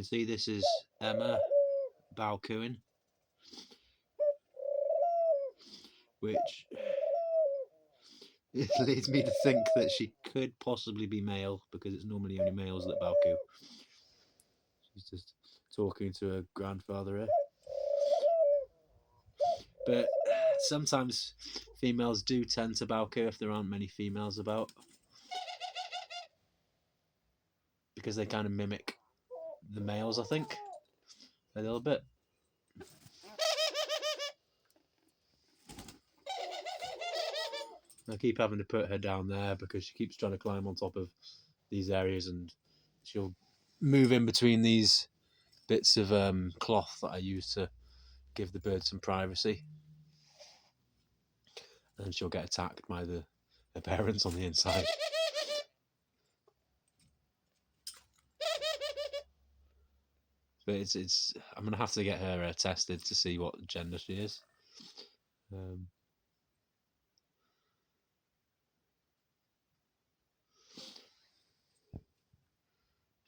can see this is Emma bow cooing, which it leads me to think that she could possibly be male, because it's normally only males that bow coo. She's just talking to her grandfather here. But sometimes females do tend to bow coo if there aren't many females about, because they kind of mimic the males, I think, a little bit. I keep having to put her down there because she keeps trying to climb on top of these areas, and she'll move in between these bits of cloth that I use to give the bird some privacy, and she'll get attacked by her parents on the inside. But it's I'm gonna have to get her tested to see what gender she is.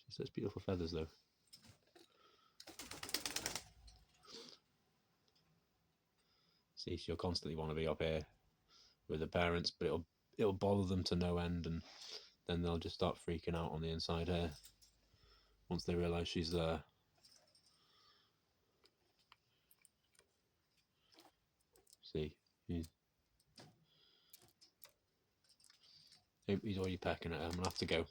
She's such beautiful feathers, though. See, she'll constantly want to be up here with the parents, but it'll bother them to no end, and then they'll just start freaking out on the inside here once they realise she's there. See, he's already pecking at her. I'm gonna have to go.